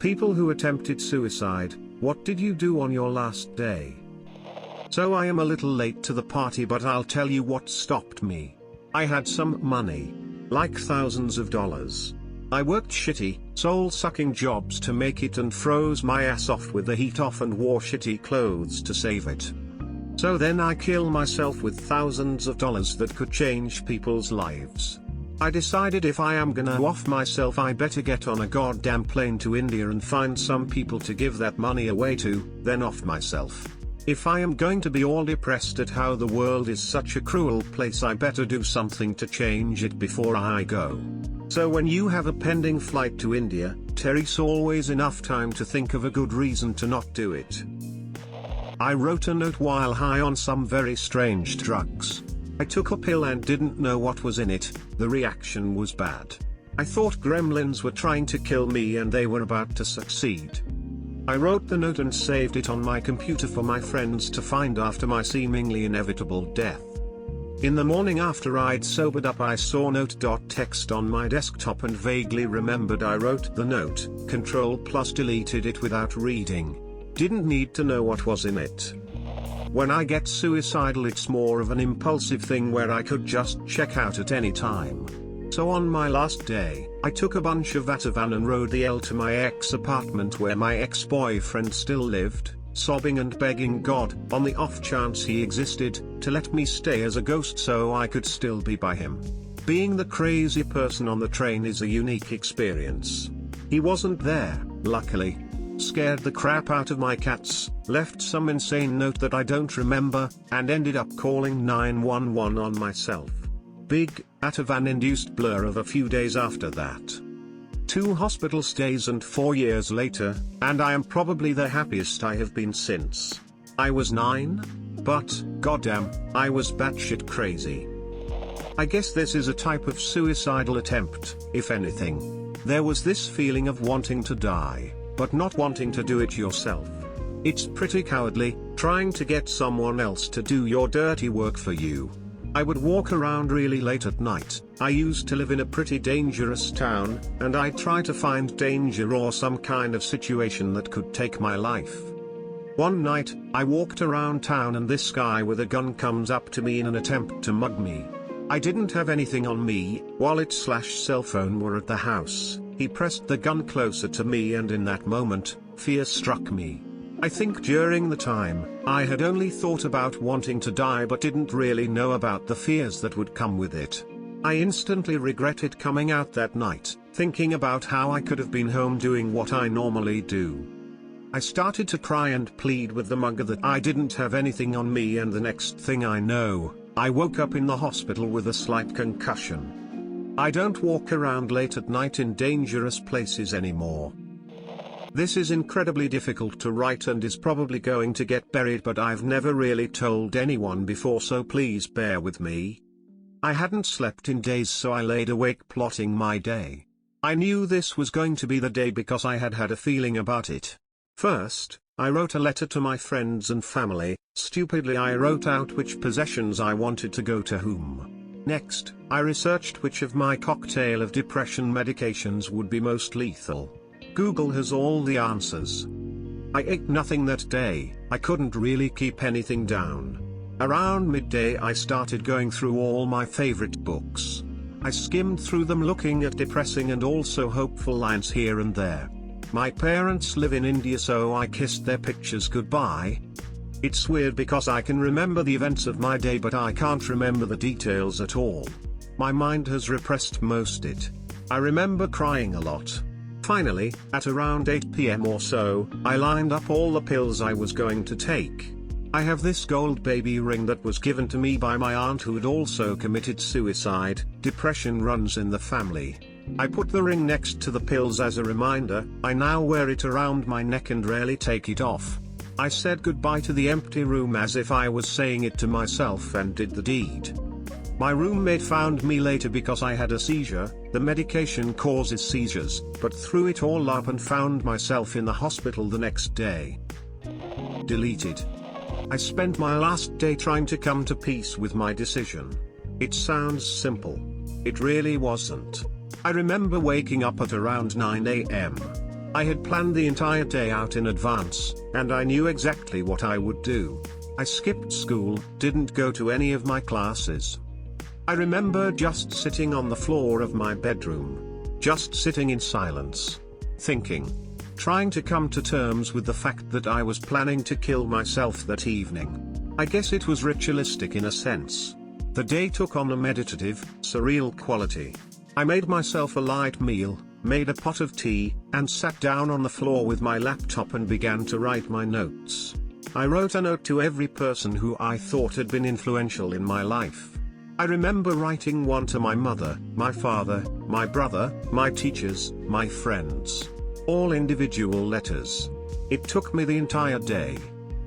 People who attempted suicide, what did you do on your last day? So I am a little late to the party, but I'll tell you what stopped me. I had some money. Like thousands of dollars. I worked shitty, soul-sucking jobs to make it and froze my ass off with the heat off and wore shitty clothes to save it. So then I kill myself with thousands of dollars that could change people's lives. I decided if I am gonna off myself, I better get on a goddamn plane to India and find some people to give that money away to, then off myself. If I am going to be all depressed at how the world is such a cruel place, I better do something to change it before I go. So when you have a pending flight to India, there's always enough time to think of a good reason to not do it. I wrote a note while high on some very strange drugs. I took a pill and didn't know what was in it. The reaction was bad. I thought gremlins were trying to kill me and they were about to succeed. I wrote the note and saved it on my computer for my friends to find after my seemingly inevitable death. In the morning after I'd sobered up, I saw note.txt on my desktop and vaguely remembered I wrote the note, Ctrl+deleted it without reading. Didn't need to know what was in it. When I get suicidal, it's more of an impulsive thing where I could just check out at any time. So on my last day, I took a bunch of Ativan and rode the L to my ex-apartment where my ex-boyfriend still lived, sobbing and begging God, on the off chance he existed, to let me stay as a ghost so I could still be by him. Being the crazy person on the train is a unique experience. He wasn't there, luckily. Scared the crap out of my cats, left some insane note that I don't remember, and ended up calling 911 on myself. Big, Ativan-induced blur of a few days after that. 2 hospital stays and 4 years later, and I am probably the happiest I have been since. I was 9? But, goddamn, I was batshit crazy. I guess this is a type of suicidal attempt, if anything. There was this feeling of wanting to die, but not wanting to do it yourself. It's pretty cowardly, trying to get someone else to do your dirty work for you. I would walk around really late at night. I used to live in a pretty dangerous town, and I'd try to find danger or some kind of situation that could take my life. One night, I walked around town and this guy with a gun comes up to me in an attempt to mug me. I didn't have anything on me, wallet/cell phone were at the house. He pressed the gun closer to me and in that moment, fear struck me. I think during the time, I had only thought about wanting to die but didn't really know about the fears that would come with it. I instantly regretted coming out that night, thinking about how I could have been home doing what I normally do. I started to cry and plead with the mugger that I didn't have anything on me, and the next thing I know, I woke up in the hospital with a slight concussion. I don't walk around late at night in dangerous places anymore. This is incredibly difficult to write and is probably going to get buried, but I've never really told anyone before, so please bear with me. I hadn't slept in days, so I laid awake plotting my day. I knew this was going to be the day because I had had a feeling about it. First, I wrote a letter to my friends and family. Stupidly, I wrote out which possessions I wanted to go to whom. Next, I researched which of my cocktail of depression medications would be most lethal. Google has all the answers. I ate nothing that day. I couldn't really keep anything down. Around midday I started going through all my favorite books. I skimmed through them looking at depressing and also hopeful lines here and there. My parents live in India, so I kissed their pictures goodbye. It's weird because I can remember the events of my day, but I can't remember the details at all. My mind has repressed most it. I remember crying a lot. Finally, at around 8 p.m. or so, I lined up all the pills I was going to take. I have this gold baby ring that was given to me by my aunt who had also committed suicide. Depression runs in the family. I put the ring next to the pills as a reminder. I now wear it around my neck and rarely take it off. I said goodbye to the empty room as if I was saying it to myself and did the deed. My roommate found me later because I had a seizure. The medication causes seizures, but threw it all up and found myself in the hospital the next day. Deleted. I spent my last day trying to come to peace with my decision. It sounds simple. It really wasn't. I remember waking up at around 9 a.m. I had planned the entire day out in advance, and I knew exactly what I would do. I skipped school, didn't go to any of my classes. I remember just sitting on the floor of my bedroom. Just sitting in silence. Thinking. Trying to come to terms with the fact that I was planning to kill myself that evening. I guess it was ritualistic in a sense. The day took on a meditative, surreal quality. I made myself a light meal, made a pot of tea, and sat down on the floor with my laptop and began to write my notes. I wrote a note to every person who I thought had been influential in my life. I remember writing one to my mother, my father, my brother, my teachers, my friends. All individual letters. It took me the entire day.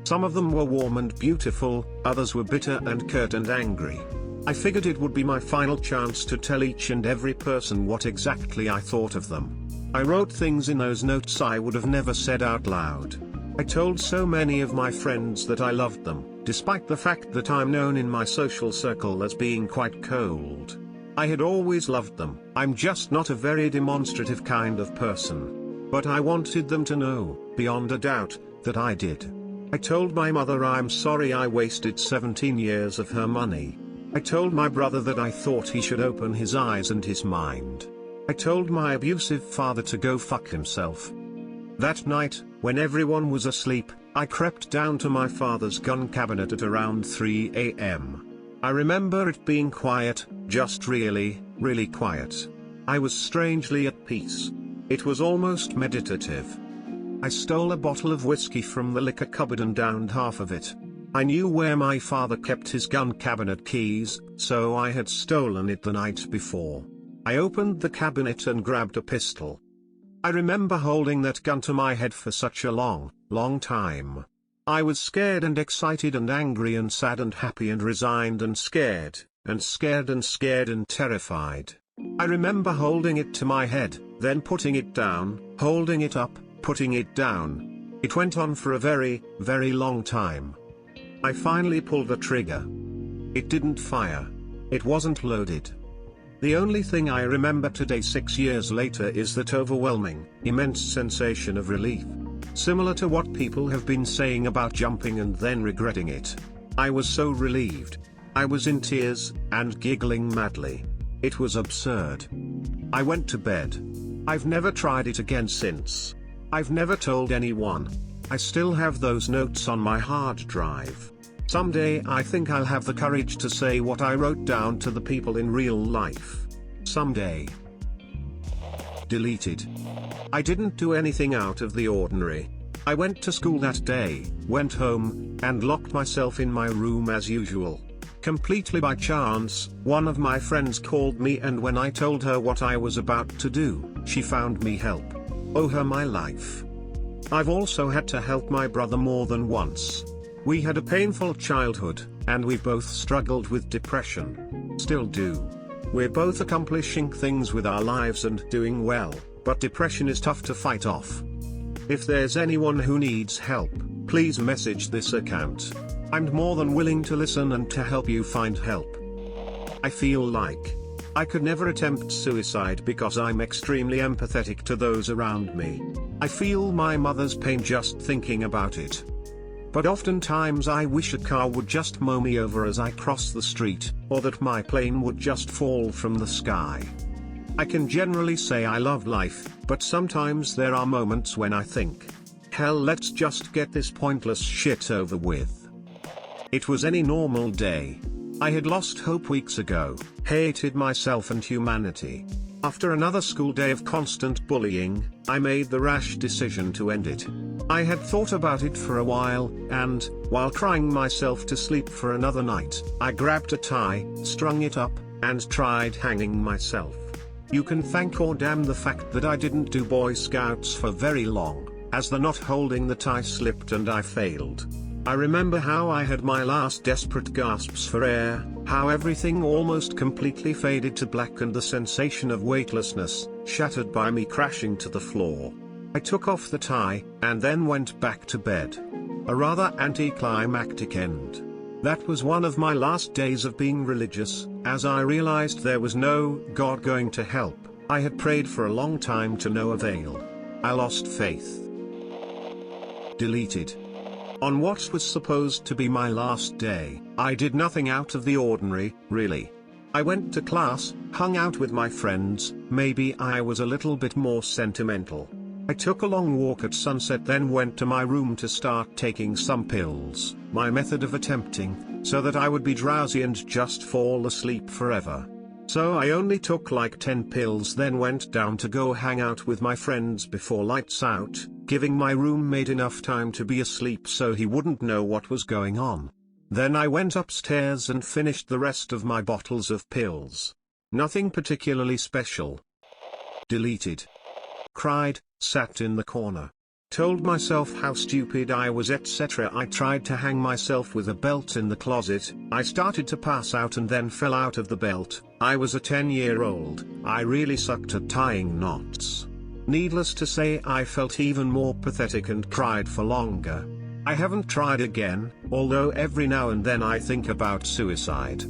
Some of them were warm and beautiful, others were bitter and curt and angry. I figured it would be my final chance to tell each and every person what exactly I thought of them. I wrote things in those notes I would have never said out loud. I told so many of my friends that I loved them, despite the fact that I'm known in my social circle as being quite cold. I had always loved them. I'm just not a very demonstrative kind of person. But I wanted them to know, beyond a doubt, that I did. I told my mother I'm sorry I wasted 17 years of her money. I told my brother that I thought he should open his eyes and his mind. I told my abusive father to go fuck himself. That night, when everyone was asleep, I crept down to my father's gun cabinet at around 3 a.m. I remember it being quiet, just really, really quiet. I was strangely at peace. It was almost meditative. I stole a bottle of whiskey from the liquor cupboard and downed half of it. I knew where my father kept his gun cabinet keys, so I had stolen it the night before. I opened the cabinet and grabbed a pistol. I remember holding that gun to my head for such a long, long time. I was scared and excited and angry and sad and happy and resigned and scared, and scared and scared and terrified. I remember holding it to my head, then putting it down, holding it up, putting it down. It went on for a very, very long time. I finally pulled the trigger. It didn't fire. It wasn't loaded. The only thing I remember today 6 years later is that overwhelming, immense sensation of relief. Similar to what people have been saying about jumping and then regretting it. I was so relieved. I was in tears, and giggling madly. It was absurd. I went to bed. I've never tried it again since. I've never told anyone. I still have those notes on my hard drive. Someday I think I'll have the courage to say what I wrote down to the people in real life. Someday. Deleted. I didn't do anything out of the ordinary. I went to school that day, went home, and locked myself in my room as usual. Completely by chance, one of my friends called me, and when I told her what I was about to do, she found me help. Owe her my life. I've also had to help my brother more than once. We had a painful childhood, and we both struggled with depression. Still do. We're both accomplishing things with our lives and doing well, but depression is tough to fight off. If there's anyone who needs help, please message this account. I'm more than willing to listen and to help you find help. I feel like I could never attempt suicide because I'm extremely empathetic to those around me. I feel my mother's pain just thinking about it. But oftentimes I wish a car would just mow me over as I cross the street, or that my plane would just fall from the sky. I can generally say I love life, but sometimes there are moments when I think, hell, let's just get this pointless shit over with. It was any normal day. I had lost hope weeks ago, hated myself and humanity. After another school day of constant bullying, I made the rash decision to end it. I had thought about it for a while, and, while crying myself to sleep for another night, I grabbed a tie, strung it up, and tried hanging myself. You can thank or damn the fact that I didn't do Boy Scouts for very long, as the knot holding the tie slipped and I failed. I remember how I had my last desperate gasps for air, how everything almost completely faded to black and the sensation of weightlessness, shattered by me crashing to the floor. I took off the tie, and then went back to bed. A rather anticlimactic end. That was one of my last days of being religious, as I realized there was no God going to help. I had prayed for a long time to no avail. I lost faith. Deleted. On what was supposed to be my last day, I did nothing out of the ordinary, really. I went to class, hung out with my friends, maybe I was a little bit more sentimental. I took a long walk at sunset, then went to my room to start taking some pills, my method of attempting, so that I would be drowsy and just fall asleep forever. So I only took like 10 pills, then went down to go hang out with my friends before lights out, giving my roommate enough time to be asleep so he wouldn't know what was going on. Then I went upstairs and finished the rest of my bottles of pills. Nothing particularly special. Deleted. Cried, sat in the corner. Told myself how stupid I was, etc. I tried to hang myself with a belt in the closet. I started to pass out and then fell out of the belt. I was a 10-year-old. I really sucked at tying knots. Needless to say, I felt even more pathetic and cried for longer. I haven't tried again, although every now and then I think about suicide.